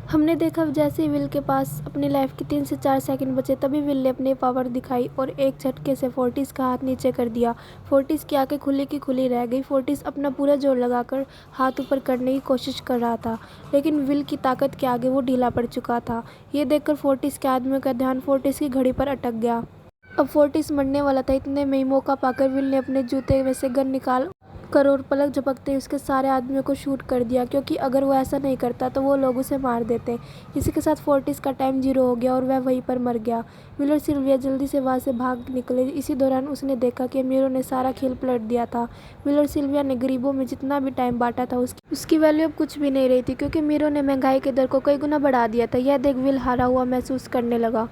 हमने देखा जैसे ही विल के पास अपनी लाइफ के 3 से 4 सेकंड बचे तभी विल ने अपनी पावर दिखाई और एक झटके से फोर्टिस का हाथ नीचे कर दिया। फोर्टिस की आंखें खुली की खुली रह गई। फोर्टिस अपना पूरा जोर लगाकर हाथ ऊपर करने की कोशिश कर रहा था, लेकिन विल की ताकत के आगे वो ढीला पड़ चुका था। ये देखकर फोर्टिस के आदमियों का ध्यान फोर्टिस की घड़ी पर अटक गया। अब फोर्टिस मरने वाला था। इतने में ही मौका पाकर विल ने अपने जूते में से गन निकाल कर और पलक झपकते ही उसके सारे आदमियों को शूट कर दिया, क्योंकि अगर वो ऐसा नहीं करता तो वो लोग उसे मार देते। इसी के साथ फोर्टिस का टाइम 0 हो गया और वह वहीं पर मर गया। विल और सिल्विया जल्दी से वहाँ से भाग निकले। इसी दौरान उसने देखा कि अमीरों ने सारा खेल पलट दिया था। विल और सिल्विया ने गरीबों में जितना भी टाइम बांटा था उसकी वैल्यू अब कुछ भी नहीं रही थी, क्योंकि अमीरों ने महंगाई के दर को कई गुना बढ़ा दिया था। यह देख विल हारा हुआ महसूस करने लगा।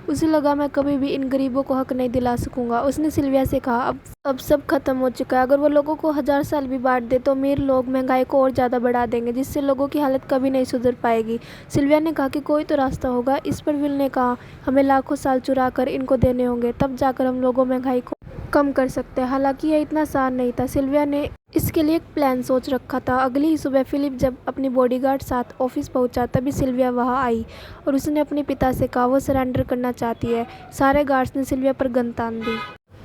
उसे लगा मैं कभी भी इन गरीबों को हक नहीं दिला सकूंगा। उसने सिल्विया से कहा अब सब खत्म हो चुका है। अगर वो लोगों को 1000 साल भी बांट दे तो अमीर लोग महंगाई को और ज़्यादा बढ़ा देंगे, जिससे लोगों की हालत कभी नहीं सुधर पाएगी। सिल्विया ने कहा कि कोई तो रास्ता होगा। इस पर विल ने कहा हमें लाखों साल चुरा कर इनको देने होंगे, तब जाकर हम लोगों महंगाई को कम कर सकते हैं। हालांकि यह इतना आसान नहीं था। सिल्विया ने इसके लिए एक प्लान सोच रखा था। अगली ही सुबह फिलिप जब अपनी बॉडीगार्ड साथ ऑफिस पहुंचा तभी सिल्विया वहां आई और उसने अपने पिता से कहा वो सरेंडर करना चाहती है। सारे गार्ड्स ने सिल्विया पर गन तान दी,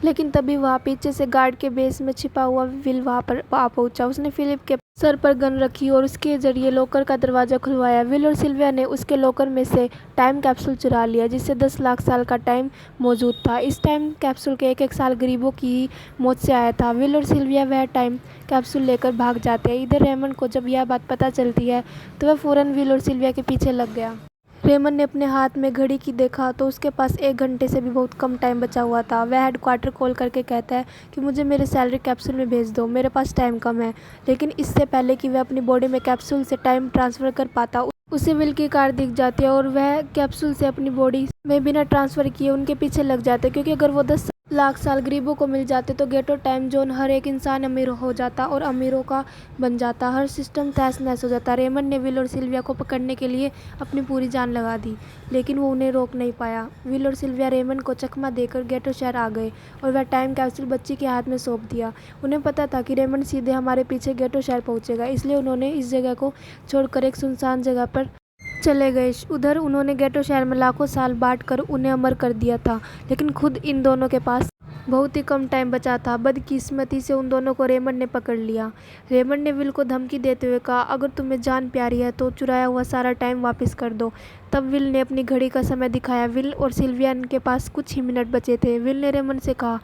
लेकिन तभी वहाँ पीछे से गार्ड के बेस में छिपा हुआ विल वहाँ पर आ पहुंचा। उसने फिलिप के सर पर गन रखी और उसके जरिए लॉकर का दरवाज़ा खुलवाया। विल और सिल्विया ने उसके लॉकर में से टाइम कैप्सूल चुरा लिया, जिससे 10 लाख साल का टाइम मौजूद था। इस टाइम कैप्सूल के एक साल गरीबों की मौत से आया था। विल और सिल्विया वह टाइम कैप्सूल लेकर भाग जाते हैं। इधर रेमंड को जब यह बात पता चलती है तो वह फ़ौरन विल और सिल्विया के पीछे लग गया। रेमंड ने अपने हाथ में घड़ी की देखा तो उसके पास 1 घंटे से भी बहुत कम टाइम बचा हुआ था। वह हेडक्वार्टर कॉल करके कहता है कि मुझे मेरे सैलरी कैप्सूल में भेज दो, मेरे पास टाइम कम है। लेकिन इससे पहले कि वह अपनी बॉडी में कैप्सूल से टाइम ट्रांसफ़र कर पाता उसे विल की कार दिख जाती है और वह कैप्सूल से अपनी बॉडी में बिना ट्रांसफ़र किए उनके पीछे लग जाते, क्योंकि अगर वो 10 लाख साल गरीबों को मिल जाते तो गेटो टाइम जोन हर एक इंसान अमीर हो जाता और अमीरों का बन जाता। हर सिस्टम तहस नहस हो जाता। रेमंड ने विल और सिल्विया को पकड़ने के लिए अपनी पूरी जान लगा दी, लेकिन वो उन्हें रोक नहीं पाया। विल और सिल्विया रेमंड को चकमा देकर गेटो शहर आ गए और वह टाइम कैप्सूल बच्ची के हाथ में सौंप दिया। उन्हें पता था कि रेमंड सीधे हमारे पीछे गेटो शहर पहुंचेगा, इसलिए उन्होंने इस जगह को छोड़कर एक सुनसान जगह पर चले गए। उधर उन्होंने गेटो शहर में लाखों साल बांट कर उन्हें अमर कर दिया था, लेकिन खुद इन दोनों के पास बहुत ही कम टाइम बचा था। बदकिस्मती से उन दोनों को रेमंड ने पकड़ लिया। रेमंड ने विल को धमकी देते हुए कहा अगर तुम्हें जान प्यारी है तो चुराया हुआ सारा टाइम वापस कर दो। तब विल ने अपनी घड़ी का समय दिखाया। विल और सिल्विया के पास कुछ ही मिनट बचे थे। विल ने रेमंड से कहा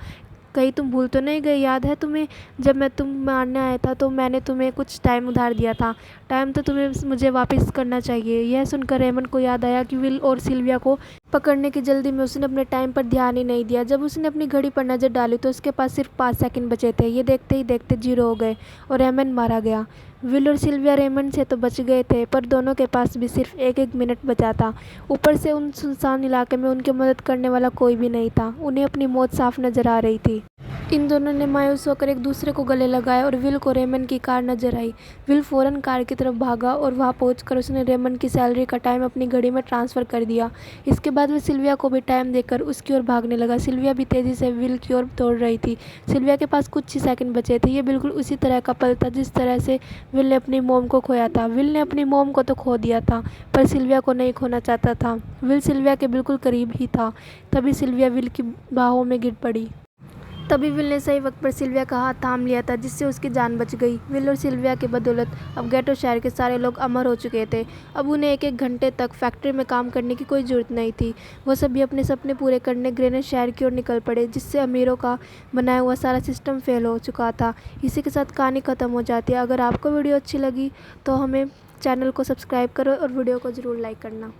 कहीं तुम भूल तो नहीं गए? याद है तुम्हें जब मैं तुम मारने आया था तो मैंने तुम्हें कुछ टाइम उधार दिया था। टाइम तो तुम्हें मुझे वापस करना चाहिए। यह सुनकर रेमंड को याद आया कि विल और सिल्विया को पकड़ने की जल्दी में उसने अपने टाइम पर ध्यान ही नहीं दिया। जब उसने अपनी घड़ी पर नज़र डाली तो उसके पास सिर्फ 5 सेकंड बचे थे। ये देखते ही देखते 0 हो गए और रेमंड मारा गया। विल और सिल्विया रेमंड से तो बच गए थे, पर दोनों के पास भी सिर्फ 1 मिनट बचा था। ऊपर से उन सुनसान इलाके में उनकी मदद करने वाला कोई भी नहीं था। उन्हें अपनी मौत साफ नजर आ रही थी। इन दोनों ने मायूस होकर एक दूसरे को गले लगाया और विल को रेमंड की कार नजर आई। विल फौरन कार की तरफ भागा और वहां पहुंचकर उसने रेमंड की सैलरी का टाइम अपनी घड़ी में ट्रांसफ़र कर दिया। इसके बाद वह सिल्विया को भी टाइम देकर उसकी ओर भागने लगा। सिल्विया भी तेज़ी से विल की ओर दौड़ रही थी। सिल्विया के पास कुछ ही सेकंड बचे थे। ये बिल्कुल उसी तरह का पल था जिस तरह से विल ने अपनी मॉम को खोया था। विल ने अपनी मॉम को तो खो दिया था, पर सिल्विया को नहीं खोना चाहता था। विल सिल्विया के बिल्कुल करीब ही था। तभी सिल्विया विल की बाहों में गिर पड़ी। तभी विल ने सही वक्त पर सिल्विया का हाथ थाम लिया था, जिससे उसकी जान बच गई। विल और सिल्विया के बदौलत अब गेटो शहर के सारे लोग अमर हो चुके थे। अब उन्हें 1 घंटे तक फैक्ट्री में काम करने की कोई ज़रूरत नहीं थी। वो सभी अपने सपने पूरे करने ग्रेनेड शहर की ओर निकल पड़े, जिससे अमीरों का बनाया हुआ सारा सिस्टम फेल हो चुका था। इसी के साथ कहानी ख़त्म हो जाती है। अगर आपको वीडियो अच्छी लगी तो हमें चैनल को सब्सक्राइब करो और वीडियो को ज़रूर लाइक करना।